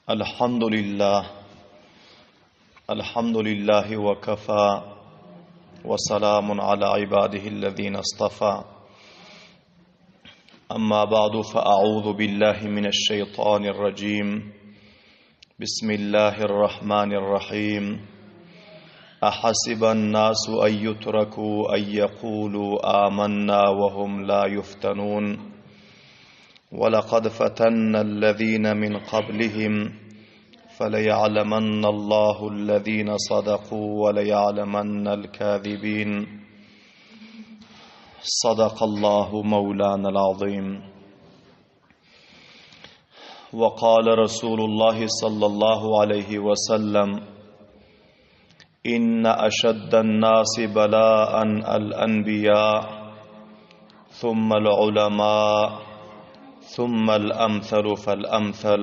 Alhamdulillah wa kafa wa salamun ala ibadihi alladhina istafa. Amma ba'du fa a'udhu billahi minash shaitanir rajim. Bismillahir rahmanir rahim. Ahasiba an-nasu an yutraku an yaqulu amanna wa hum la yuftanun. وَلَقَدْ فَتَنَّا الَّذِينَ مِنْ قَبْلِهِمْ فَلَيَعْلَمَنَّ اللَّهُ الَّذِينَ صَدَقُوا وَلَيَعْلَمَنَّ الْكَاذِبِينَ. صدق الله مولانا العظيم. وقال رسول الله صلى الله عليه وسلم: إن أشد الناس بلاء الأنبياء ثم العلماء ثم الأمثل فالأمثل.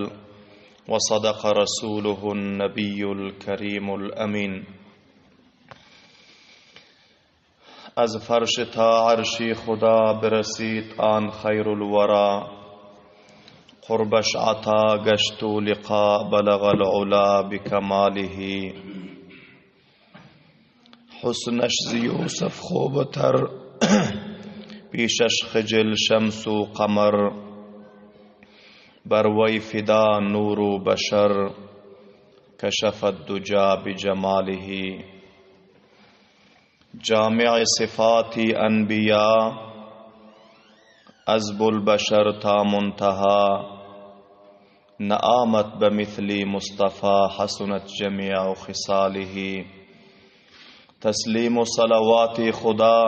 وصدق رسوله النبي الكريم الأمين. از فرش تا عرشی خدا برسید آن خیر الورا، قربش عطا گشت و لقا بلغ العلا بکماله. حسنش ز یوسف خوبتر، پیشش خجل شمس و قمر، بر وی فدا نور و بشر، کشف الدجا بجماله. جامع صفات انبیاء، از البشر تا منتهى، نآمت بمثل مصطفى حسنت جميع خصاله. تسلیم و صلوات خدا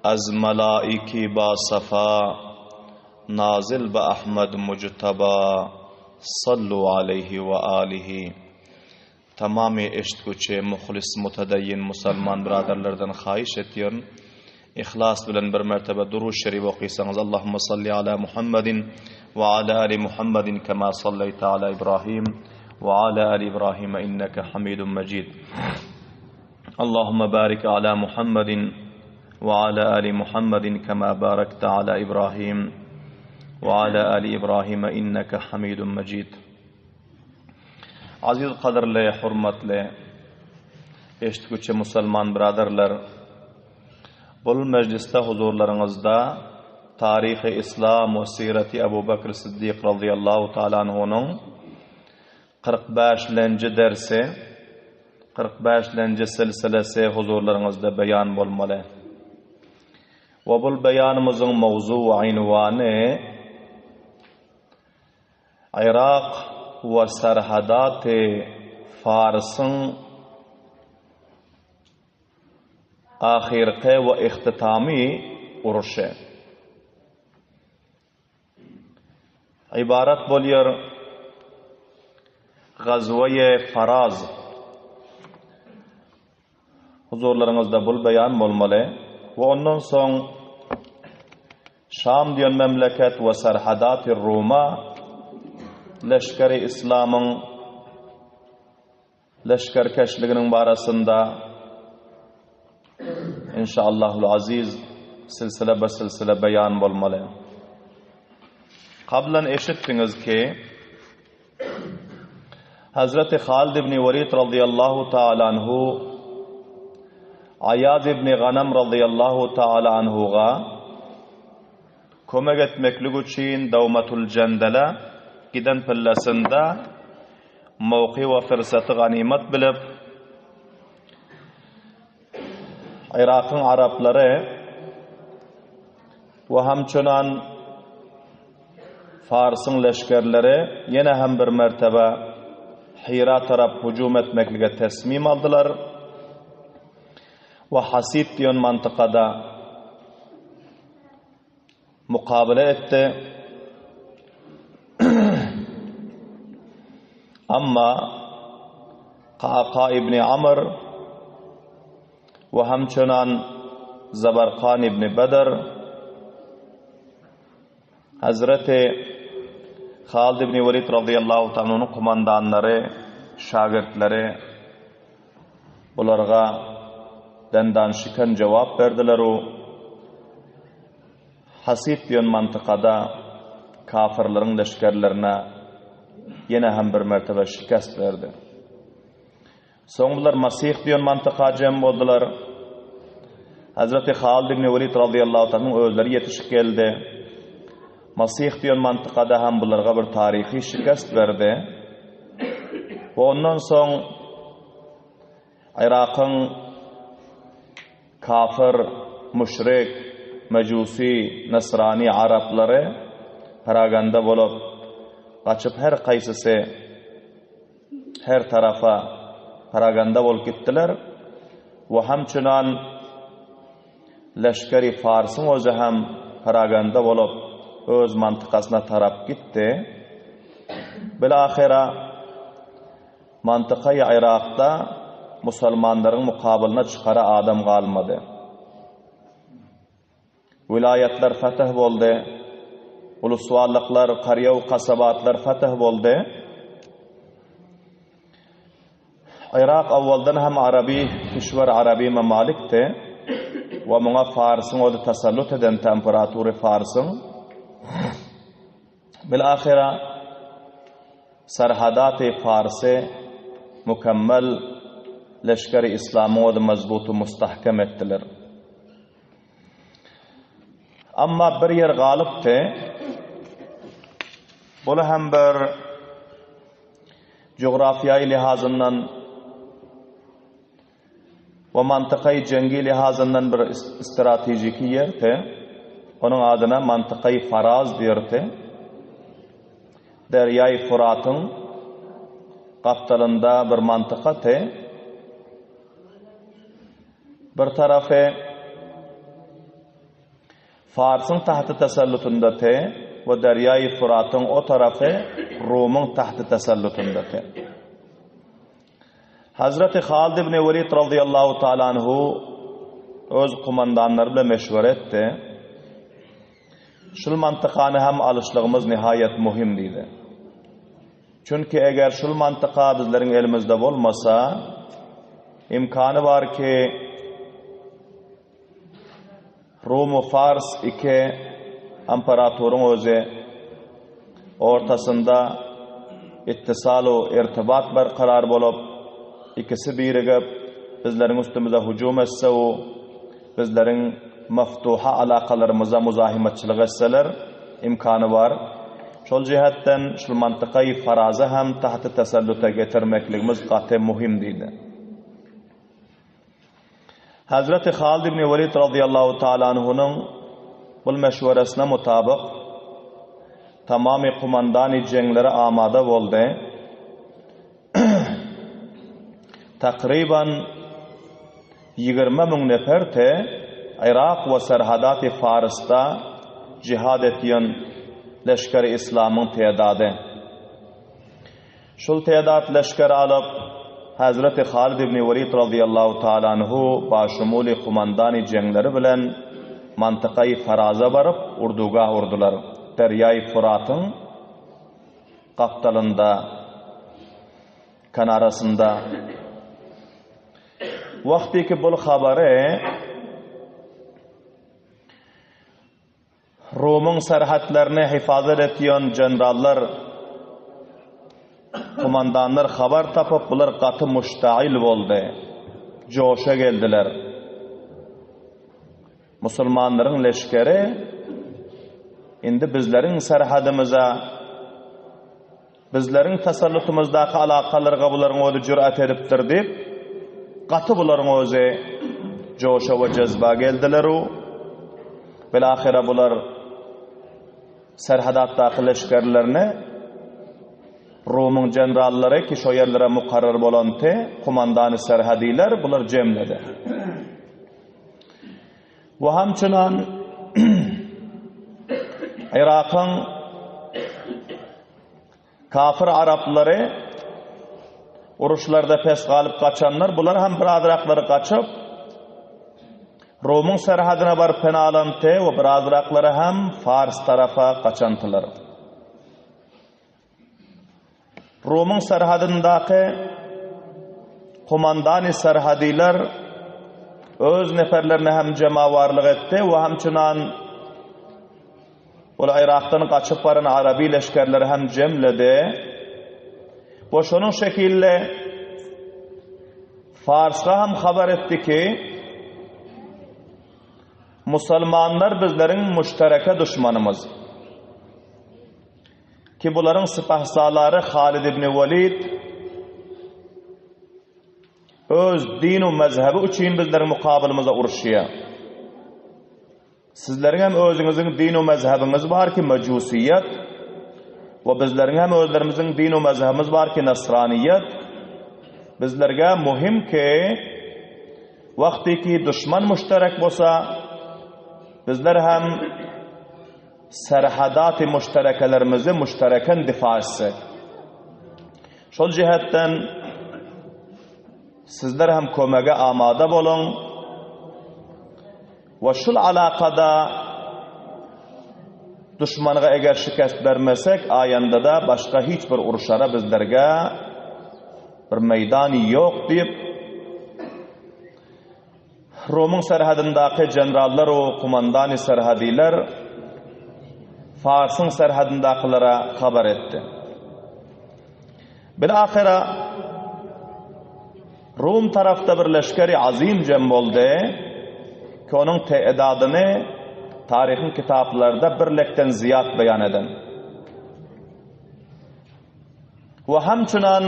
از ملائکی با صفا، نازل با احمد مجتبی صلو علیه و آله. تمام عشق کوچه مخلص متدین مسلمان برادرلردن خواهش etiyorum. İhlas bilen bir mertebe duruş şerif okuysanız: Allahümme salli ala Muhammedin ve ala ali Muhammedin kema salleyte ala İbrahim ve ala ali İbrahim inneke hamidun mecid. Allahümme barik ala Muhammedin ve ala ali Muhammedin kema barakte ala İbrahim ve ala ali İbrahim inneke hamidun mecid. Aziz kadirli, hurmatli, eşitgüçe Müslüman braderler, bu mecliste huzurlarınızda Tarih-i İslam ve Sireti Ebu Bekir Siddiq radıyallahu ta'ala anhu'nun 45. dersi, 45. silsilesi huzurlarınızda beyan olmalı. Ve bu beyanımızın mevzu ve invanı Irak ve serhadat-ı Fars'ın ahirki ve ihtitami uruşu. İbaret boluyor Gazve-i Faraz. Huzurlarınızda bu beyan olmalı ve ondan sonra Şam diyen memleket ve serhadat-ı Roma leşkeri İslam'ın leşkerkeşliğinin barasında inşallahul aziz silsile be silsile beyan olmalı. Kablen eşittiniz ki Hazreti Halid ibn Velid radıyallahu ta'ala anhu Ayyad ibn Ghanam radıyallahu ta'ala anhu'a kömek etmeklik için Davmatul Cendele giden pillesinde mevki ve fırsatı ganimet bilip Irak'ın Arapları ve hamçınan Fars'ın leşkerleri yine hem bir mertebe Hira taraf hücum etmeklige teslim aldılar ve Hasid diyen mantıkada mukabele etti. Ama Qaqa İbni Amr ve hamçınan Zabarkan İbni Bedr Hazreti Halid İbni Velid radıyallahu ta'ala'nın kumandanları, şagirdleri bularga dendan şikan cevap verdiler. O Hasid diyen mantıkada kafirlerin leşkerlerine yine hem bir mertebe şikast verdi. Soň bular Masih diýen mantyka jem boldular. Hazreti Halid ibn Velid radıyallahu ta'ala özleri yetişip geldi. Masih diýen mantykada hem bularga bir tarihi şikast berdi. Ondan soň Irakyň kafir, müşrik, mecusi, nasrani araplary paraganda bolup gaçyp her kaysysy her tarafa paraganda bolup gittiler. Ve hamçunan leşkeri Fars'ın özü hem paraganda bolup öz mantıkasyna tarap gitti. Bilahira mantıkayı Irak'ta musulmanların mukabilına çıkara adam kalmadı. Vilayetler fetih boldu. Ulusvallıklar, qariya ve kasabatlar fetih boldu. Irak avvaldan hem Arabi, kişver Arabi memalikti. Ve buna Fars'ın o da tasallut eden temperaturi Fars'ın. Bilahira serhadat-ı Fars'ı mükemmel leşkeri İslam'ı o da mezbutu mustahkem ettiler. Ama bir yer galipti. Bunu hem bir coğrafyayı lihazından ve mantıkayı cengi lihazından bir stratejik yerdi. Onun adına mantıkayı Faraz diyordu. Deryay Fırat'ın kaptalında bir mantıkatı. Bir tarafı Fars'ın tahtı tasallutundati ve Deryay Fırat'ın o tarafı Rum'un tahtı tasallutundati. Hazreti Halid ibn Velid radıyallahu ta'ala anhu öz kumandanları bilen meşvur etti. Şul mantıkanı hem alışlığımız nihayet muhim deydi. Çünkü eğer şul mantıka bizlerin elimizde olmasa imkanı var ki Rum ve Fars iki imparatorun özü ortasında ittisal ve irtibat berqarar bolup ikisi birigip bizlerin üstümüze hücum etse o bizlerin maftuha alakalarımıza muzahimetçilik etseler imkanı var. Şol cihetten şu mantıkayı Faraz'a hem tahtı tasalluta getirmekligimiz qat'e muhim deydi. Hazreti Halid ibn Velid radıyallahu ta'ala anhu'nun bu meşveresine mutabık tamamı kumandan-ı cenglere amada oldu. Takriban 20 bin nefer Irak ve serhadat-ı Fars'ta cihad etiyen leşkeri İslam'ın tedadı. Şul tedat leşker alıp Hazreti Halid ibn Velid radıyallahu ta'ala anhu başumuli kumandan-ı cengleri bilen mantıkayı Faraz'a barıp urduga urdular. Deryay Fırat'ın kaptalında, kanarasında. Vakti ki bu habari Rum'un serhatlarını hifazet etiyen generallar, kumandanlar haber tapıp bular katı müştail oldu. Coşa geldiler. Musulmanların leşkeri indi bizlerin serhadımıza, bizlerin tasallutumuzdaki alakalarga buların odu cürat ediptir deyip katı buların ozu coşa ve cezba geldiler o. Bilahire bular serhadattaki leşkerlerini Rum'un generalları ki şu yerlere mukarrar bolantı kumandanı serhadiler bular cemledi. Ve hamçınan Irak'ın kafir Arapları uruşlarda pes galip kaçanlar bular hem birazrakları kaçıp Rum'un serhadına barıp penalantı ve birazrakları hem Fars tarafa kaçantılar. Rum'un serhadındaki kumandan-ı serhadiler öz neferlerine hem cemavarlık etti ve hamçınan Irak'tan kaçıp varan Arabi leşkerleri hem cemledi Bu şunun şekilde Fars'a ham haber etti ki Müslümanlar bizlerin müştereke düşmanımız. Ki bunların sipahsaları Halid ibn Velid öz din ve mezhebi için bizlerin mukabilimize uruşuyor. Sizlerin hem özünüzün din ve mezhebiniz var ki mecusiyet ve bizlerin hem özlerimizin din ve mezhebimiz var ki nasraniyet. Bizlerge muhim ki vakti ki düşman müşterek bolsa bizler hem serhadat-ı müşterekelerimizi müştereken difa etsek. Şol cihetten sizler hem kömege amada bolun ve şul alakada düşmanıga eğer şikast vermesek ayanda da başka hiçbir uruşara bizlerge bir meydani yok deyip Rom'un serhadındaki generallar o kumandan-ı serhadiler Fars'ın serhadındakilere haber etti. Bilahira Rum tarafta bir leşkeri azim cem oldu ki onun teedadını tarihin kitaplarda birlikten ziyad beyan eden. Ve hamçunan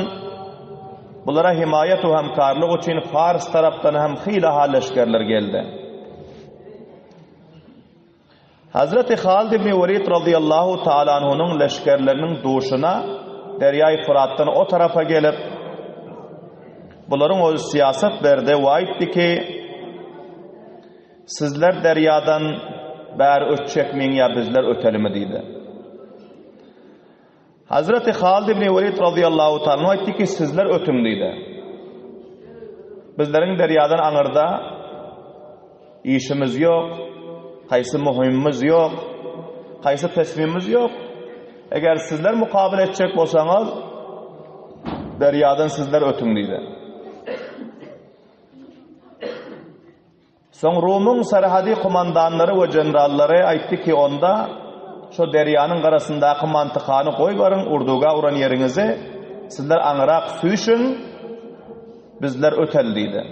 bunlara himayet ve hemkarlık için Fars taraftan hem hilaha leşkerler geldi. Hazreti Halid ibn Velid radıyallahu ta'ala anh'unun leşkerlerinin doğuşuna Deryay Fırat'tan o tarafa gelip bunların o siyaset verdi ve aitti ki sizler deryadan bär ötçekmeyin ya bizler ötelim dedi. Hazreti Halid ibn Velid radıyallahu ta'ala aitti ki sizler ötüm dedi. Bizlerin deryadan anırda işimiz yok, kaysı muhimimiz yok, kaysı teslimimiz yok. Eğer sizler mukabil edecek bolsanız deryadan sizler ötüm dedi. Son Rum'un serhadi kumandanları ve generalları aytti ki onda şu deryanın arasındaki mantıkanı koy varın urduga uğran yerinizi sizler anırak suyuşun bizler ötel dedi.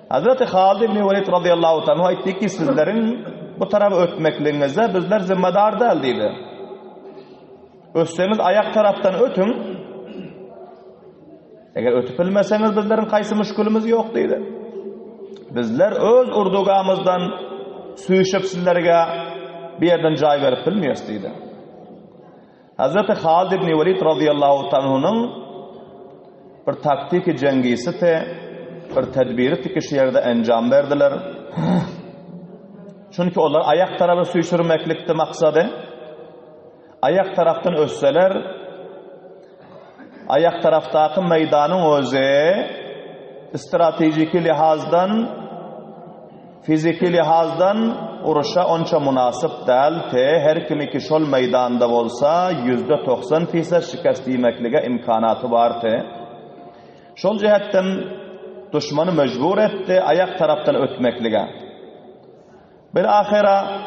Hazreti Halid ibn Velid radıyallahu ta'ala aytti ki sizlerin bu tarafa ötmekliğinize bizler zimmedar değil dedi. Ötseniz ayak taraftan ötün. Eğer ötüp bilmeseniz bizlerin kaysı müşkülümüz yok dedi. Bizler öz urdugamızdan suyuşup sizlerge bir yerden cay verip bilmiyoruz dedi. Hazreti Halid ibn Velid radıyallahu ta'ala'nın bir taktik cengisi te bir tedbiri tikiş yerde encam verdiler. Çünkü onlar ayak tarafı suyuşurmeklikti maksadı. Ayak taraftan össeler ayak taraftaki meydanın özü stratejik lihazdan fiziki lihazdan uruşa onça münasip değil te her kimi ki şol meydanda olsa %90% şikast yemeklige imkanatı var te. Şol cihetten düşmanı mecbur etti ayak taraftan ötmeklige. Bilahira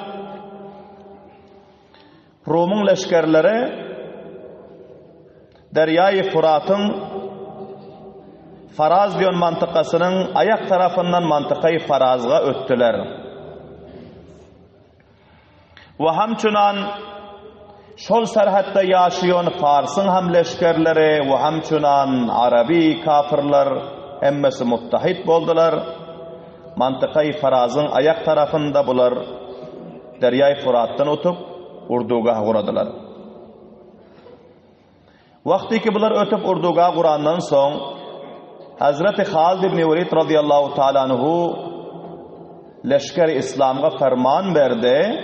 Rum'un leşkerleri Deryay Fırat'ın Faraz diyon mantıkasının ayak tarafından mantıkayı Faraz'a öttüler. Ve hamçunan şol serhatta yaşayan Fars'ın hem leşkerleri ve hamçunan Arabi kafirler emmesi muttahit boldular. Mantıkayı Faraz'ın ayak tarafında bular Deryay Fırat'tan otup urduga uğradılar. Vakti ki bular ötüp urduga uğrandan son Hazreti Halid ibn Velid radıyallahu ta'ala anhu leşker-i İslam'a ferman verdi.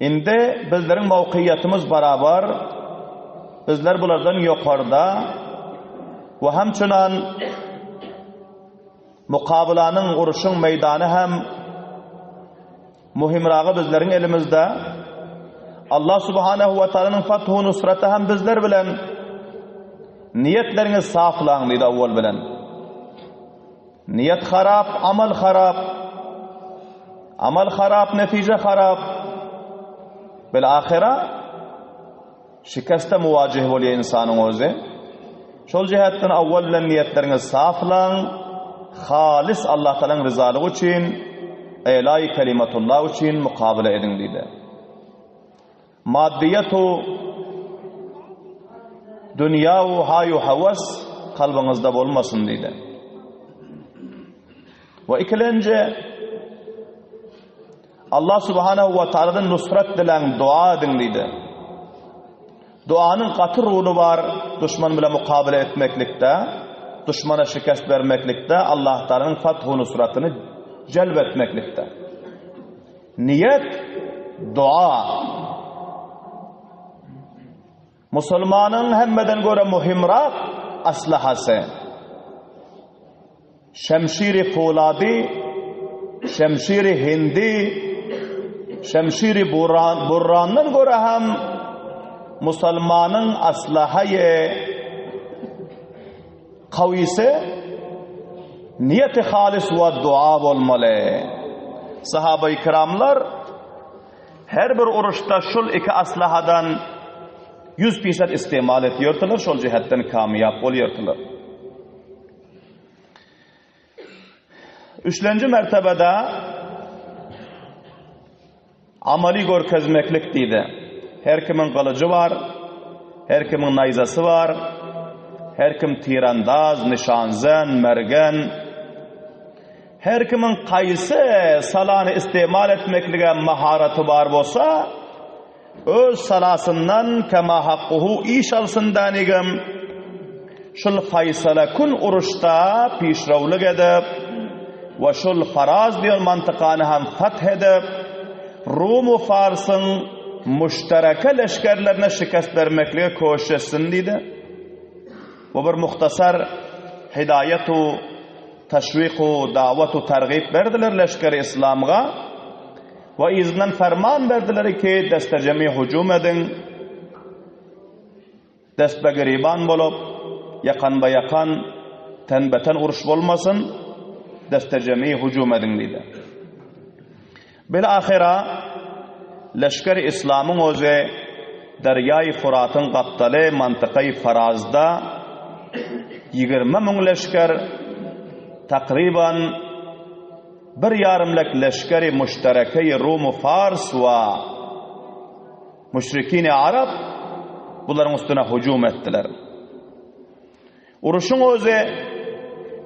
Indi bizlerin mevkiyetimiz beraber bizler bulardan yukarıda ve hemçunan mukabilanın uruşun meydanı hem muhimrağı bizlerin elimizde. Allah subhanahu ve ta'ala'nın fathu nusrati hem bizler bilen niyetleriniz saflan dedi avval bilen. Niyet harap, amal harap. Amal harap, netice harap. Bilahira şikasta muvajih bolýar insanyň özi. Şol jihatdan awwal bilen niyetleriniz saflaň, halis Allah Taala'nın ryzalygy üçin, elay kelimatullah üçin mukabele edin diýdi. Maddiyatu dünya we hayu hawas kalbyňyzda bolmasyn diýdi. Ve ikilenci Allah Subhanahu wa Ta'ala'dan nusrat dilen dua edin diýdi. Duanın katı ruhunu var, düşman bile mukabele etmeklikte, düşmana şikast vermeklikte, Allah Teala'nın fathu nusratını celbetmeklikte. Niyet, dua. Müslümanın hemmeden göre muhimrak aslahası. Şemşiri fuladi, şemşiri hindi, şemşiri burrandan göre hem Müslümanın aslahayı kavisi niyeti halis ve dua olmalı. Sahabe-i kiramlar her bir uruşta şul iki aslahadan 100% istimal ediyordular, şol cihetten kamiyap oluyordular. Üçüncü mertebede amali görkezmeklik deydi. Her kimin kılıcı var, her kimin nayzası var, her kim tirandaz, nişanzen, mergen, her kimin kayısı salanı istimal etmeklige maharatı var bolsa, öz salasından kema hakkuhu iş alsın danigim, şul faysala kun uruşta pişravlık edip, ve şul faraz diyor mantıkanı hem fath edip, Rum ve Fars'ın müştereke leşkerlerine şikast vermekliğe koşuşsun deydi. Ve bir muhtasar hidayetu, teşviku, davetu, tergib verdiler leşkeri İslam'a ve iznen ferman verdiler ki destecemi hücum edin, dest be gariban bolup, yakan be yakan, tenbeten uruş bolmasın, destecemi hücum edin deydi. Bilahira leşkeri İslam'ın özü Deryay Furat'ın kaptalı mantıkayı Faraz'da 20 min leşker takriban bir yarımlık leşkeri müşterekeyi Rum-u Fars ve müşrikini Arap bunların üstüne hücum ettiler. Uruşun özü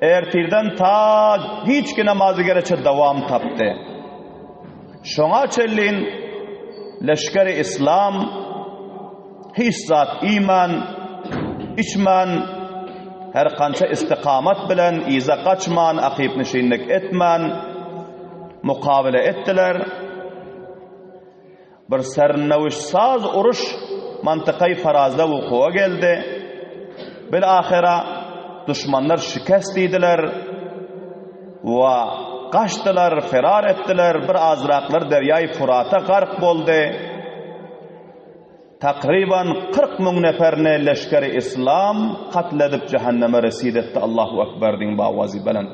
ertirden ta hiç ki namazı gereçe devam taptı. Şoňa çellin leşkeri İslam hiç zat iman, içman, her kança istikamet bilen, iza kaçman, akip nişinlik etman, mukabele ettiler. Bir serneviş saz uruş mantıkayı Faraz'da vukuğa geldi. Bilahira düşmanlar şikast ediler ve kaçtılar, ferar ettiler. Bir azraqlar Deryay Furat'a gark boldu. Takriban 40 min neferine leşkeri İslam katledip cehenneme resid etti. Allahu Ekber din bavazi bilen.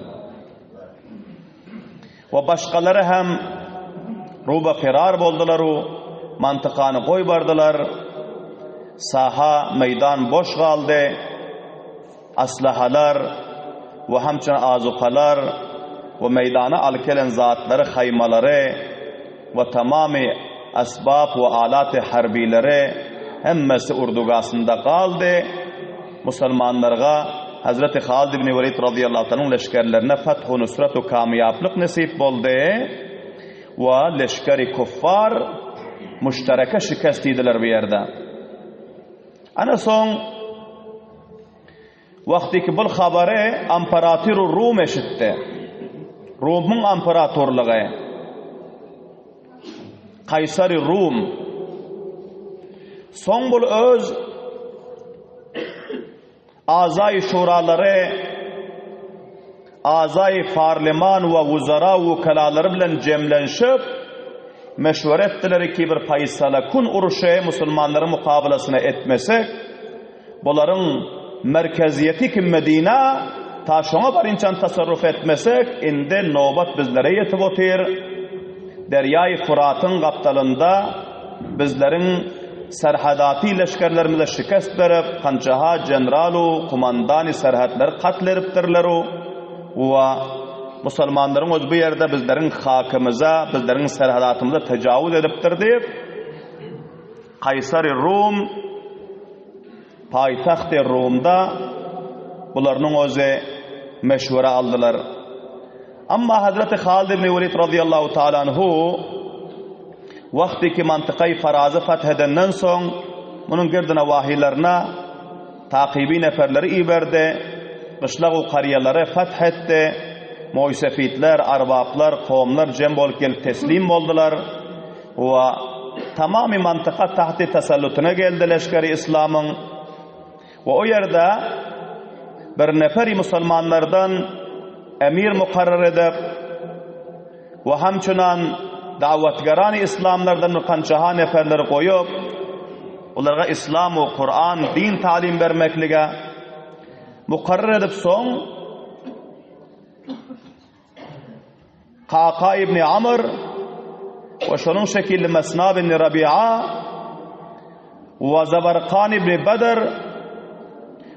Ve başkaları hem ruba ferar boldular, mantıkanı koy bardılar. Saha, meydan boş kaldı. Aslahalar ve hamçın azukalar ve meydana alkelen zatları, haymaları ve tamamı asbab ve alat-ı harbileri hemmesi urdugasında kaldı. Müslümanlarga Hazreti Halid ibn Velid radıyallahu anh'ın leşkerlerine fethu nusrat ve kamiyaplık nasip oldu ve leşkeri kuffar müştereke şikast ediler bir yerde. Ana son vaktiki bu haberi Imparator Rum eşitti. Rum'un imparatorluğu Kaysari Rum son bul öz azay şuraları, azay parliman ve vuzara ve kalaları bilen cemlenşip meşveret ettiler ki bir faysala kun uruşu Müslümanların mukabelasını etmesek bunların merkeziyeti ki Medine ta şoňa barinçan tasarruf etmesek indi nobat bizlere yetip otyr. Deryay Furat'ın kaptalında bizlerin serhadati leşkerlerimize şikast berip, kançaha generalu, kumandani serhatları katl edipdirleru ve Müslümanların öz bu yerde bizlerin hakimize, bizlerin serhadatımıza tecavüz edipdir deyip Kaysar-ı Rum, payitaht-ı Rum'da bularının özü meşvura aldılar. Amma Hazreti Halid ibn Velid radıyallahu ta'ala anhu vaktiki mantıkayı Faraz'ı fethedenden son bunun girdine vahiylerine takibi neferleri iberdi, kışlağı kariyaları fethetti, Moysefitler, arbaplar, kavimler cem olup gelip teslim oldular ve tamamı mantıka tahti tasallutuna geldi leşkeri İslam'ın ve o yerde bir neferi Müslümanlardan emir mukarrar edip ve hamçunan davetgarani İslamlardan kançaha neferleri koyup onlara İslam ve Kur'an, din talim vermeklige mukarrar edip son Kaka ibn Amr ve şunun şekilli Mesnab ibn Rabi'a ve Zabarkan ibn Bedr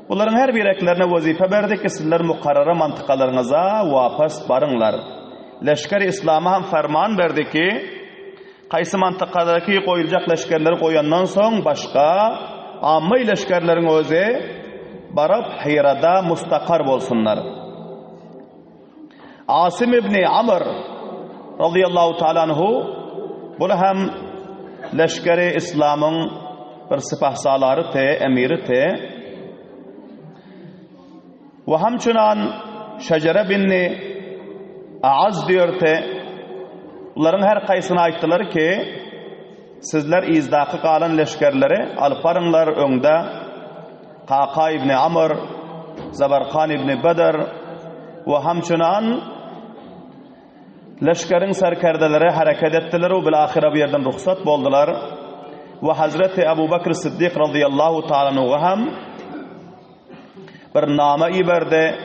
bunların her bir eklerine vazife verdi ki sizler mukarrara mantıkalarınıza vapas barınlar. Leşkeri İslam'a hem ferman verdi ki kaysı mantıkadaki koyulacak leşkerleri koyandan son başka ammı leşkerlerin özü barıp Hira'da mustakar bolsunlar. Asim ibn Amr radıyallahu ta'ala anhu bunu hem leşkeri İslam'ın bir sipahsaları te, emiri te ve hamçunan Şecere binni Aaz diyor te bunların her kaysına aittiler ki sizler izdakı kalan leşkerleri alparınlar önde Kaka ibn Amr, Zabarkan ibn Bedr ve hamçunan leşkerin serkerdeleri hareket ettiler ve bilahire bir yerden ruhsat boldular ve Hazreti Ebu Bakr Siddiq radıyallahu ta'ala anhu hem bir nama iberdi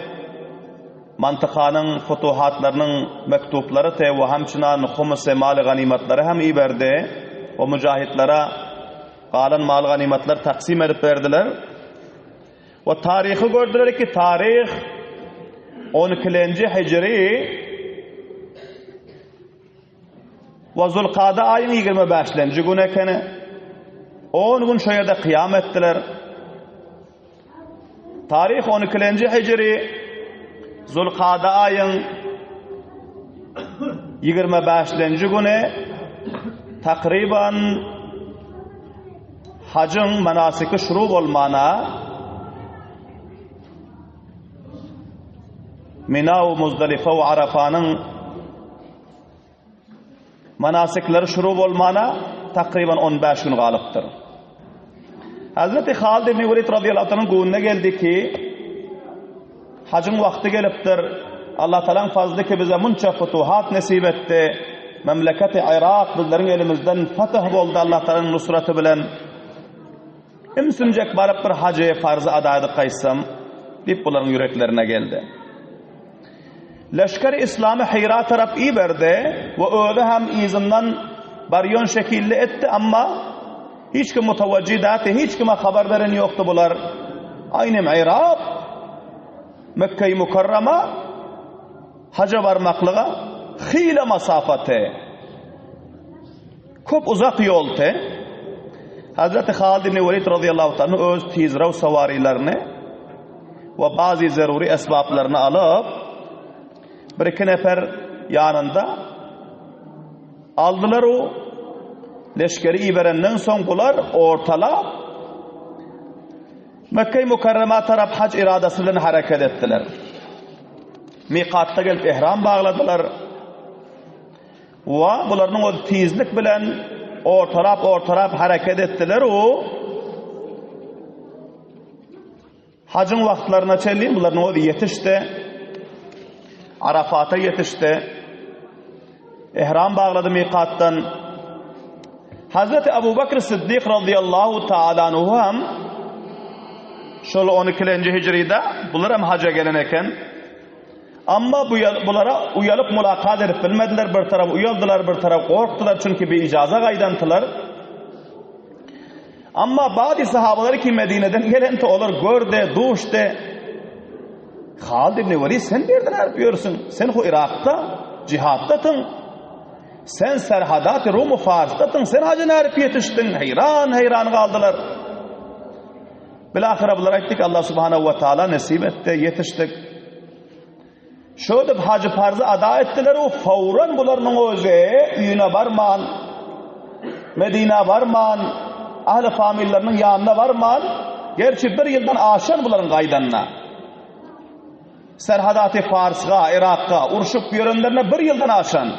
mantıkanın futuhatlarının mektupları te ve hamçınan humus-i mal ganimetleri hem iberdi o mücahitlere kalan mal ganimetler taksim edip verdiler ve tarihi gördüler ki tarih 12. Hicri ve Zulkada ayın 25. gün ekeni 10 gün şöyle kıyam ettiler. Tarih 12. Hicri Zulkada ayın 25. günü takriban hacın menasiki şurub olmana Mina ve Muzdalife ve Arafa'nın manasikleri şurub olmana takriban 15 gün galıptır. Hazreti Halid ibn Velid radıyallahu anh'ın gününe geldi ki hacın vakti geliptir. Allah Teala'nın fazlı ki bize munça futuhat nasip etti. Memleketi Irak bizlerin elimizden fetih oldu Allah Teala'nın nusratı bilen. Imsüncek barıp bir hacı farzı ada edip kaysam deyip bunların yüreklerine geldi. Leşker-i İslam'ı Hira taraf iyi verdi ve öyle hem izinden baryon şekilli etti ama hiç kim mutavaccidati, hiç kime haber veren yoktu bunlar. Aynı Irak, Mekke-i Mukarrama, hacca varmaklığa hile masafate, çok uzak yoltu. Hazreti Halid ibn Velid radıyallahu anh öz tizrav savarilerini ve bazı zaruri esbablarını alıp bir iki nefer yanında aldılar o leşkeri iberenden son bular ortala Mekke-i Mukarrema taraf hac iradesiyle hareket ettiler. Mikatta gelip ihram bağladılar ve bunların o tizlik bilen ortalap hareket ettiler o hacın vaktlarına çelliğin bunların o yetişti. Arafat'a yetişti. İhram bağladı mikattan. Hazreti Ebu Bakr Siddiq radıyallahu ta'ala anhu hem şöyle 12. Hicri'de bunlar hem hacca gelen eken ama bunlara uyalıp mulakat edip bilmediler, bir taraf uyaldılar, bir taraf korktular çünkü bir icaza gaydantılar. Amma bazı sahabalar ki Medine'den gelen de olur gördü, duştu. Halid ibn Velid sen nereden yapıyorsun? Sen o Irak'ta cihattatın. Sen Serhadat-ı Rum-u Fars'tatın. Sen hacı nerip yetiştin? Hayran kaldılar. Bilahire bunlar ettik. Allah subhanahu ve teala nasip etti. Yetiştik. Şöyle hacı farzı ada ettiler. O fauran bunların özü üyüne varman. Medine varman. Ahle famillerinin yanına varman. Gerçi bir yıldan aşan bunların kaydanına. Serhadat-ı Fars'a, Irak'a, urşup yörenlerine bir yıldan aşan.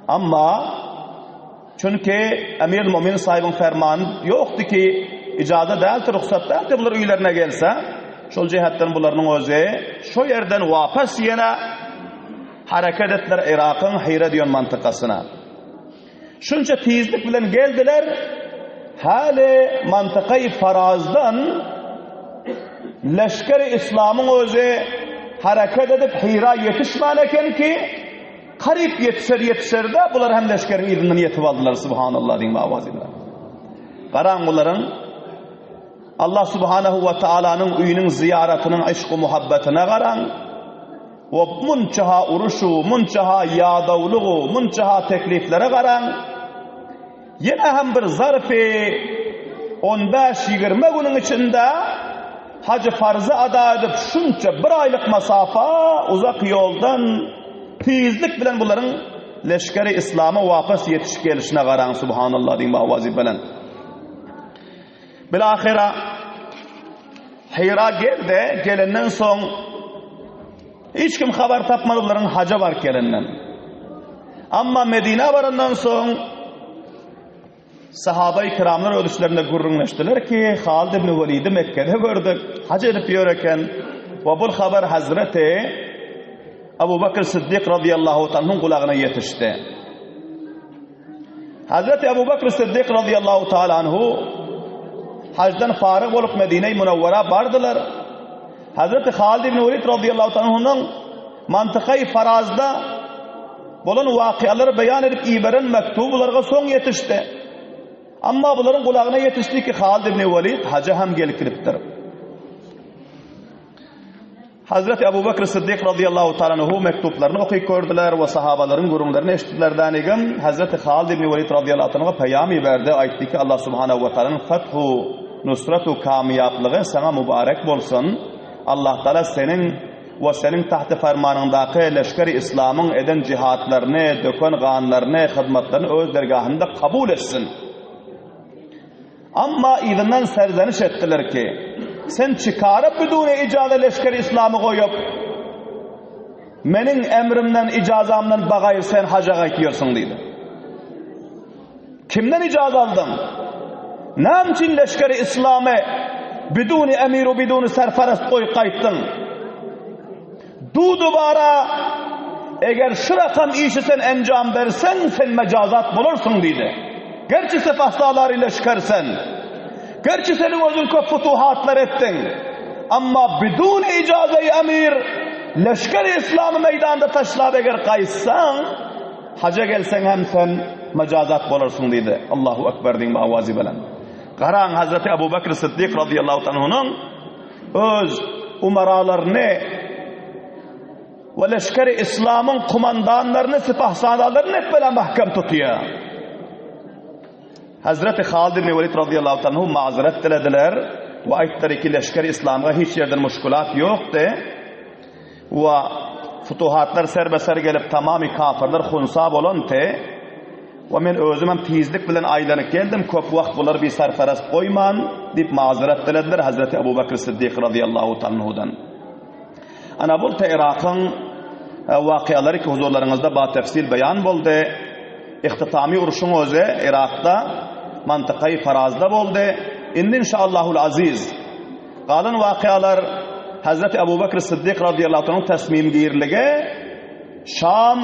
Amma çünkü Emir-i Mu'min sahibin fermanı yoktu ki icazı değildir, ruhsat değildir bunlar üylerine gelse. Şol cihetten bunların özü şu yerden vapas yine hareket ettiler Irak'ın Hira diyon mantıkasına. Şunca tizlik bilen geldiler hali mantıkayı farazdan leşker-i İslam'ın özü hareket edip Hira yetişmaneken ki karip yetişer de bunlar hem leşkerin izinden yetip aldılar subhanallah diyeyim avazıyla. Karan bunların Allah subhanahu ve teala'nın üyünün ziyaretinin aşk-ı muhabbetine karan ve munçaha uruşu, munçaha yadavluğu, munçaha tekliflere karan yine hem bir zarfı 15-20 günün içinde hacı farzı ada edip şunca bir aylık mesafa uzak yoldan tizlik bilen bunların leşkeri İslam'a vapas yetiş gelişine karan subhanallah diyeyim avazi bilen. Bilahire Hira geldi, gelenden son hiç kim haber tapmadı bunların haca var gelenden. Ama Medine varından son sahabe-i kiramlar ölüşlerinde gurrunlaştılar ki Halid ibn Velid'i Mekke'de gördük. Hac edip yürürken ve bu haber Hazreti Ebu Bekir Sıddık radıyallahu anh'ın kulağına yetişti. Hazreti Ebu Bekir Sıddık radıyallahu anh'u hacdan farık olup Medine-i Münevvera vardılar. Hazreti Halid ibn Velid radıyallahu anh'ın mantıkayı farazda olan vakiaları beyan edip iberen mektubularga son yetişti. Amma bunların kulağına yetişti ki Halid ibn Velid hacca hem gelip Hazreti Ebu Bekir Sıddık radıyallahu anhu mektuplarını okuyup gördüler ve sahabaların gurumlarını eşittiler denigim. Hazreti Halid ibn Velid radıyallahu anhu'ya peyami verdi. Aytti ki Allah subhanahu ve teala'nın fethu, nusratu, kamiyaplığı sana mübarek bolsun. Allah Teala senin ve senin tahtı fermanındaki leşkeri İslam'ın eden cihatlarını, döken ganlarını, hizmetlerini öz dergahında kabul etsin. Amma izinden serzeniş ettiler ki sen çıkarıp bidune icazı leşkeri İslam'ı koyup menin emrimden icazamdan bagayır sen hacaga gidiyorsun dedi. Kimden icazı aldın? Ne için leşkeri İslam'ı biduni emiru biduni serperest koy kayıttın? Dubara eğer şu rakam işi sen encam versen sen mecazat bulursun dedi. Gerçi sefahsalar leşkersen, gerçi senin özün köp futuhatlar ettin, ama bidun icazı-i emir leşker-i İslam'ı meydanda taşlab eğer kaysan hacca gelsen hem sen mecazat bulursun dedi. Allahu Ekber deyin avazi bilen. Karan Hazreti Ebu Bekir Sıddık radıyallahu anh'ın öz umaralarını ve leşker-i İslam'ın kumandanlarını, sipahsadalarını hep böyle mahkem tutuyor. Hazreti Halid ibn Velid radıyallahu anhu mazeret dilediler ve ayetleri ki leşker-i İslam'a hiç yerden müşkülat yoktu ve futuhatlar serbeser gelip tamamı kafirler hunsab oluntu ve men özüm hem tizlik bilen aylanıp geldim köp vakt bular bir serferest koyman deyip mazeret dilediler Hazreti Ebu Bekir Sıddık radıyallahu anhu'dan. Ana bu Irak'ın vakiaları ki huzurlarınızda ba tefsil beyan buldu. İhtitami uruşun özü Irak'ta mantıkayı farazda buldu. İndi inşallahul aziz kalan vakialar Hazreti Ebu Bekir Sıddık radıyallahu anh'ın tesmim giyirlige Şam,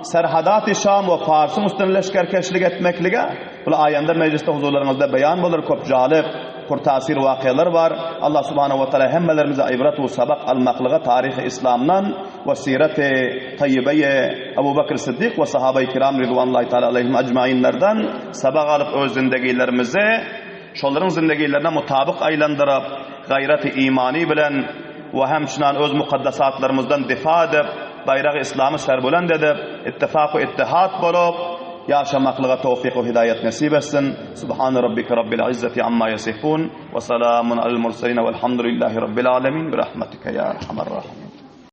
Serhadat-ı Şam ve Fars'ın üstüne leşkerkeşlik etmeklige bu ayanda mecliste huzurlarınızda beyan bulur. Çok calip, kurtasir vakialar var. Allah subhanahu ve teala hemmelerimize ibret ve sabak almaklığa tarih-i İslam'dan ve siret-i tayyibeye Ebu Bekir Sıddık ve sahabe-i kiram ridvanullahi teala aleyhim ecmainlerden sabak alıp öz zindegilerimize şolaryň zindegilerine mutabık aýlandyryp, gaýraty imani bilen we hemçinan öz mukaddasatlarymyzdan difa edip, baýragy islamy serbuland edip, ittifaq we ittihad bolup yaşamaklyga tawfik we hidayet nasip etsin. Subhana rabbika rabbil izzati amma yasifun ve salamun alel murselin velhamdülillahi rabbil alamin bi rahmetika ya erhamer rahimin.